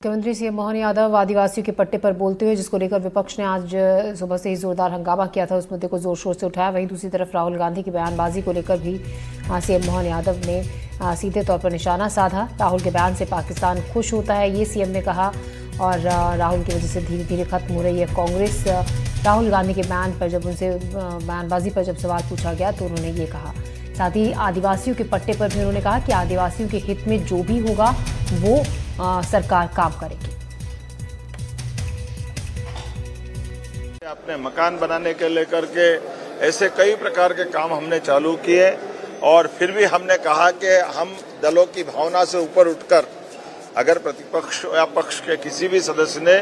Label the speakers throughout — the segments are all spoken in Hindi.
Speaker 1: मुख्यमंत्री सीएम मोहन यादव आदिवासियों के पट्टे पर बोलते हुए, जिसको लेकर विपक्ष ने आज सुबह से ही जोरदार हंगामा किया था, उस मुद्दे को जोर शोर से उठाया। वहीं दूसरी तरफ राहुल गांधी की बयानबाजी को लेकर भी सीएम मोहन यादव ने सीधे तौर पर निशाना साधा। राहुल के बयान से पाकिस्तान खुश होता है, ये सीएम ने कहा, और राहुल की वजह से धीरे धीरे खत्म हो रही है कांग्रेस। राहुल गांधी के बयान पर जब उनसे बयानबाजी पर जब सवाल पूछा गया तो उन्होंने ये कहा। साथ ही आदिवासियों के पट्टे पर भी उन्होंने कहा कि आदिवासियों के हित में जो भी होगा वो सरकार काम करेगी।
Speaker 2: अपने मकान बनाने के लेकर के ऐसे कई प्रकार के काम हमने चालू किए और फिर भी हमने कहा कि हम दलों की भावना से ऊपर उठकर अगर प्रतिपक्ष या पक्ष के किसी भी सदस्य ने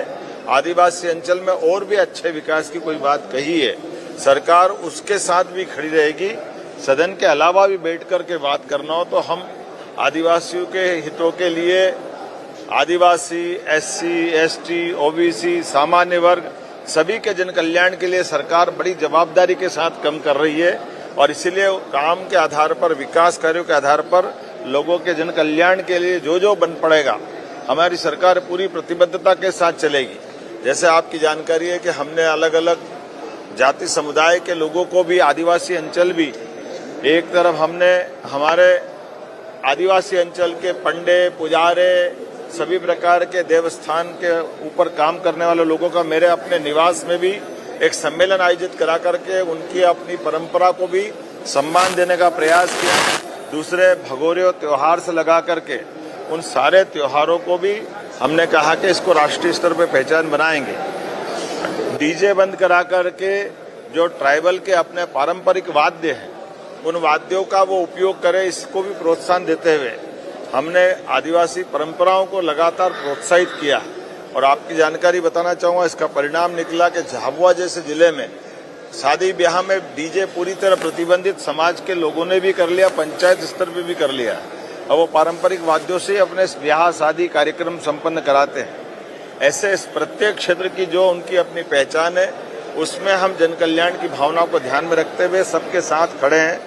Speaker 2: आदिवासी अंचल में और भी अच्छे विकास की कोई बात कही है, सरकार उसके साथ भी खड़ी रहेगी। सदन के अलावा भी बैठ कर के बात करना हो तो हम आदिवासियों के हितों के लिए आदिवासी, एससी, एसटी, ओबीसी, सामान्य वर्ग सभी के जन कल्याण के लिए सरकार बड़ी जवाबदारी के साथ काम कर रही है और इसीलिए काम के आधार पर, विकास कार्यों के आधार पर लोगों के जन कल्याण के लिए जो जो बन पड़ेगा हमारी सरकार पूरी प्रतिबद्धता के साथ चलेगी। जैसे आपकी जानकारी है कि हमने अलग अलग जाति समुदाय के लोगों को भी, आदिवासी अंचल भी, एक तरफ हमने हमारे आदिवासी अंचल के पंडे, पुजारे, सभी प्रकार के देवस्थान के ऊपर काम करने वाले लोगों का मेरे अपने निवास में भी एक सम्मेलन आयोजित करा करके उनकी अपनी परंपरा को भी सम्मान देने का प्रयास किया। दूसरे भगोरियों त्योहार से लगा करके उन सारे त्योहारों को भी हमने कहा कि इसको राष्ट्रीय स्तर पर पहचान बनाएंगे। डीजे बंद करा करके जो ट्राइबल के अपने पारंपरिक वाद्य हैं उन वाद्यों का वो उपयोग करे, इसको भी प्रोत्साहन देते हुए हमने आदिवासी परंपराओं को लगातार प्रोत्साहित किया। और आपकी जानकारी बताना चाहूंगा, इसका परिणाम निकला कि झाबुआ जैसे जिले में शादी ब्याह में डीजे पूरी तरह प्रतिबंधित समाज के लोगों ने भी कर लिया, पंचायत स्तर पे भी कर लिया और वो पारंपरिक वाद्यों से अपने ब्याह शादी कार्यक्रम संपन्न कराते हैं। ऐसे प्रत्येक क्षेत्र की जो उनकी अपनी पहचान है उसमें हम जन कल्याण की भावना को ध्यान में रखते हुए सबके साथ खड़े हैं।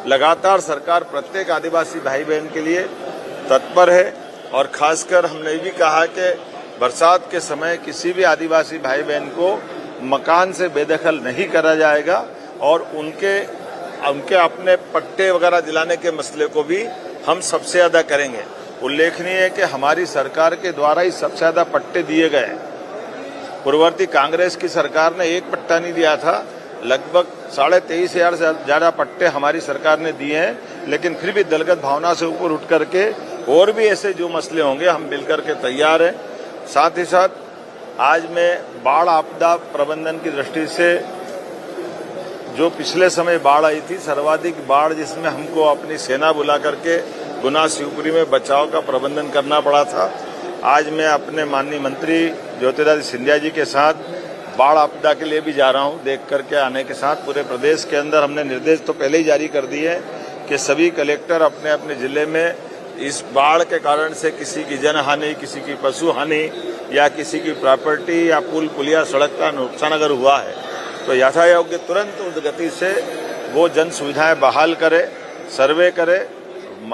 Speaker 2: लगातार सरकार प्रत्येक आदिवासी भाई बहन के लिए तत्पर है और खासकर हमने ये भी कहा कि बरसात के समय किसी भी आदिवासी भाई बहन को मकान से बेदखल नहीं करा जाएगा और उनके अपने पट्टे वगैरह दिलाने के मसले को भी हम सबसे ज्यादा करेंगे। उल्लेखनीय है कि हमारी सरकार के द्वारा ही सबसे ज्यादा पट्टे दिए गए। पूर्ववर्ती कांग्रेस की सरकार ने एक पट्टा नहीं दिया था, लगभग 23,500 से ज्यादा पट्टे हमारी सरकार ने दिए हैं। लेकिन फिर भी दलगत भावना से ऊपर उठ करके और भी ऐसे जो मसले होंगे हम मिलकर के तैयार हैं। साथ ही साथ आज मैं बाढ़ आपदा प्रबंधन की दृष्टि से जो पिछले समय बाढ़ आई थी, सर्वाधिक बाढ़ जिसमें हमको अपनी सेना बुला करके गुना शिवपुरी में बचाव का प्रबंधन करना पड़ा था, आज मैं अपने माननीय मंत्री ज्योतिरादित्य सिंधिया जी के साथ बाढ़ आपदा के लिए भी जा रहा हूं। देख करके आने के साथ पूरे प्रदेश के अंदर हमने निर्देश तो पहले ही जारी कर दिए हैं कि सभी कलेक्टर अपने अपने जिले में इस बाढ़ के कारण से किसी की जनहानि, किसी की पशु हानि या किसी की प्रॉपर्टी या पुल पुलिया सड़क का नुकसान अगर हुआ है तो यथायोग्य तुरंत उस गति से वो जन सुविधाएं बहाल करे, सर्वे करे,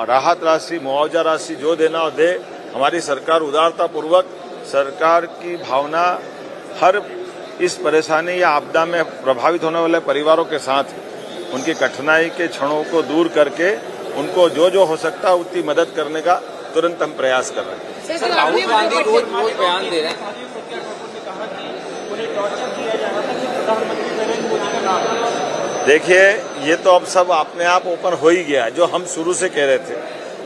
Speaker 2: राहत राशि, मुआवजा राशि जो देना हो दे। हमारी सरकार उदारता पूर्वक सरकार की भावना हर इस परेशानी या आपदा में प्रभावित होने वाले परिवारों के साथ उनकी कठिनाई के क्षणों को दूर करके उनको जो जो हो सकता है उतनी मदद करने का तुरंत हम प्रयास कर रहे हैं।
Speaker 3: सर, राहुल गांधी रोज बयान दे रहे हैं।
Speaker 2: देखिए, ये तो अब सब अपने आप ओपन हो ही गया। जो हम शुरू से कह रहे थे,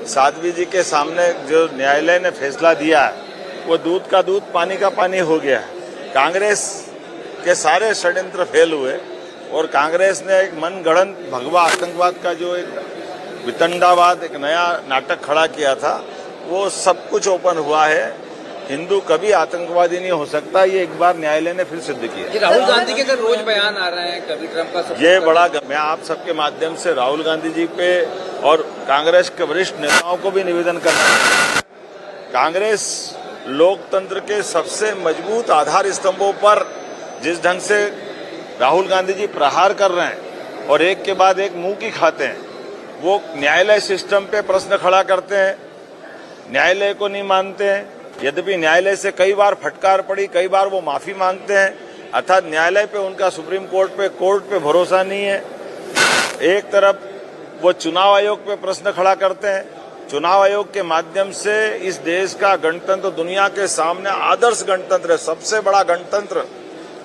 Speaker 2: साध्वी जी के सामने जो न्यायालय ने फैसला दिया है वो दूध का दूध, पानी का पानी हो गया है। कांग्रेस के सारे षड्यंत्र फेल हुए और कांग्रेस ने एक मनगढ़ंत भगवा आतंकवाद का जो एक वितंडावाद, एक नया नाटक खड़ा किया था, वो सब कुछ ओपन हुआ है। हिंदू कभी आतंकवादी नहीं हो सकता, ये एक बार न्यायालय ने फिर सिद्ध किया।
Speaker 3: राहुल गांधी के अगर रोज बयान आ रहे हैं, कभी ट्रंप का
Speaker 2: ये बड़ा, मैं आप सबके माध्यम से राहुल गांधी जी पे और कांग्रेस के वरिष्ठ नेताओं को भी निवेदन करना, कांग्रेस लोकतंत्र के सबसे मजबूत आधार स्तंभों पर जिस ढंग से राहुल गांधी जी प्रहार कर रहे हैं और एक के बाद एक मुंह की खाते हैं, वो न्यायालय सिस्टम पे प्रश्न खड़ा करते हैं, न्यायालय को नहीं मानते हैं, यद्यपि न्यायालय से कई बार फटकार पड़ी, कई बार वो माफी मांगते हैं, अर्थात न्यायालय पे उनका सुप्रीम कोर्ट पे भरोसा नहीं है। एक तरफ वो चुनाव आयोग पे प्रश्न खड़ा करते हैं। चुनाव आयोग के माध्यम से इस देश का गणतंत्र दुनिया के सामने आदर्श गणतंत्र है, सबसे बड़ा गणतंत्र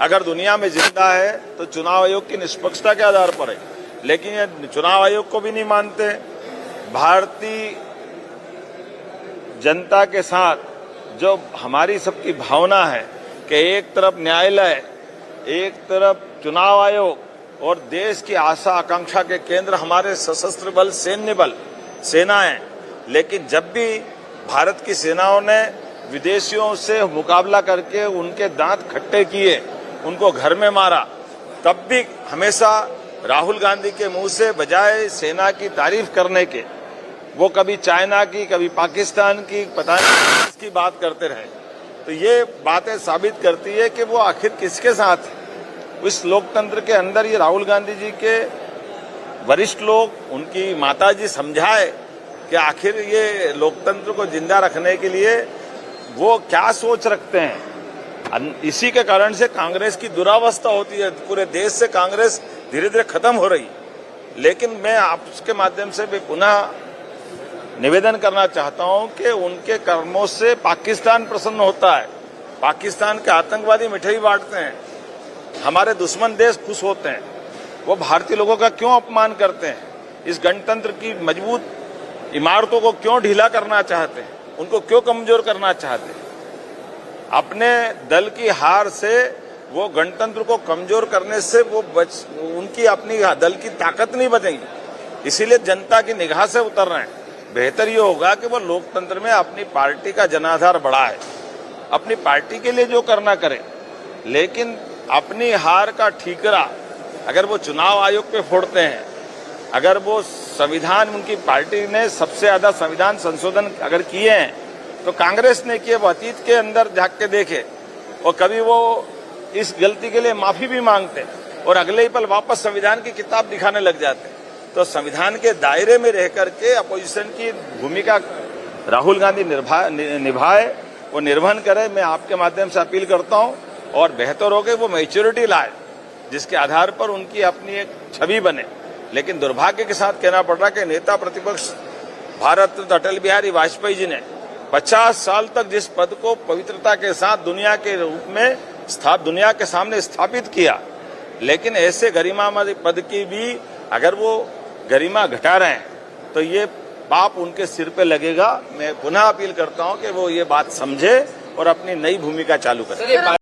Speaker 2: अगर दुनिया में जिंदा है तो चुनाव आयोग की निष्पक्षता के आधार पर है, लेकिन ये चुनाव आयोग को भी नहीं मानते। भारतीय जनता के साथ जो हमारी सबकी भावना है कि एक तरफ न्यायालय, एक तरफ चुनाव आयोग और देश की आशा आकांक्षा के केंद्र हमारे सशस्त्र बल, सैन्य बल, सेनाएं, लेकिन जब भी भारत की सेनाओं ने विदेशियों से मुकाबला करके उनके दांत खट्टे किए, उनको घर में मारा, तब भी हमेशा राहुल गांधी के मुंह से बजाय सेना की तारीफ करने के वो कभी चाइना की, कभी पाकिस्तान की, पता नहीं किसकी बात करते रहे। तो ये बातें साबित करती है कि वो आखिर किसके साथ है। इस लोकतंत्र के अंदर ये राहुल गांधी जी के वरिष्ठ लोग, उनकी माताजी समझाए कि आखिर ये लोकतंत्र को जिंदा रखने के लिए वो क्या सोच रखते हैं। इसी के कारण से कांग्रेस की दुरावस्था होती है, पूरे देश से कांग्रेस धीरे धीरे खत्म हो रही। लेकिन मैं आपके माध्यम से भी पुनः निवेदन करना चाहता हूं कि उनके कर्मों से पाकिस्तान प्रसन्न होता है। पाकिस्तान के आतंकवादी मिठाई बांटते हैं, हमारे दुश्मन देश खुश होते हैं। वो भारतीय लोगों का क्यों अपमान करते हैं? इस गणतंत्र की मजबूत इमारतों को क्यों ढीला करना चाहते हैं? उनको क्यों कमजोर करना चाहते हैं? अपने दल की हार से, वो गणतंत्र को कमजोर करने से वो उनकी अपनी दल की ताकत नहीं बचेगी। इसीलिए जनता की निगाह से उतर रहे हैं। बेहतर ये होगा कि वो लोकतंत्र में अपनी पार्टी का जनाधार बढ़ाए, अपनी पार्टी के लिए जो करना करे, लेकिन अपनी हार का ठीकरा अगर वो चुनाव आयोग पे फोड़ते हैं, अगर वो संविधान, उनकी पार्टी ने सबसे ज्यादा संविधान संशोधन अगर किए हैं तो कांग्रेस ने किए, वो अतीत के अंदर झांक के देखे और कभी वो इस गलती के लिए माफी भी मांगते और अगले ही पल वापस संविधान की किताब दिखाने लग जाते। तो संविधान के दायरे में रह करके अपोजिशन की भूमिका राहुल गांधी निभाए, वो निर्वहन करे। मैं आपके माध्यम से अपील करता हूं और बेहतर हो कि वो मैच्योरिटी लाए जिसके आधार पर उनकी अपनी एक छवि बने। लेकिन दुर्भाग्य के साथ कहना पड़ रहा कि नेता प्रतिपक्ष भारत रत्न अटल बिहारी वाजपेयी जी ने 50 साल तक जिस पद को पवित्रता के साथ दुनिया के रूप में दुनिया के सामने स्थापित किया, लेकिन ऐसे गरिमामय पद की भी अगर वो गरिमा घटा रहे हैं तो ये पाप उनके सिर पे लगेगा। मैं पुनः अपील करता हूं कि वो ये बात समझे और अपनी नई भूमिका चालू करें।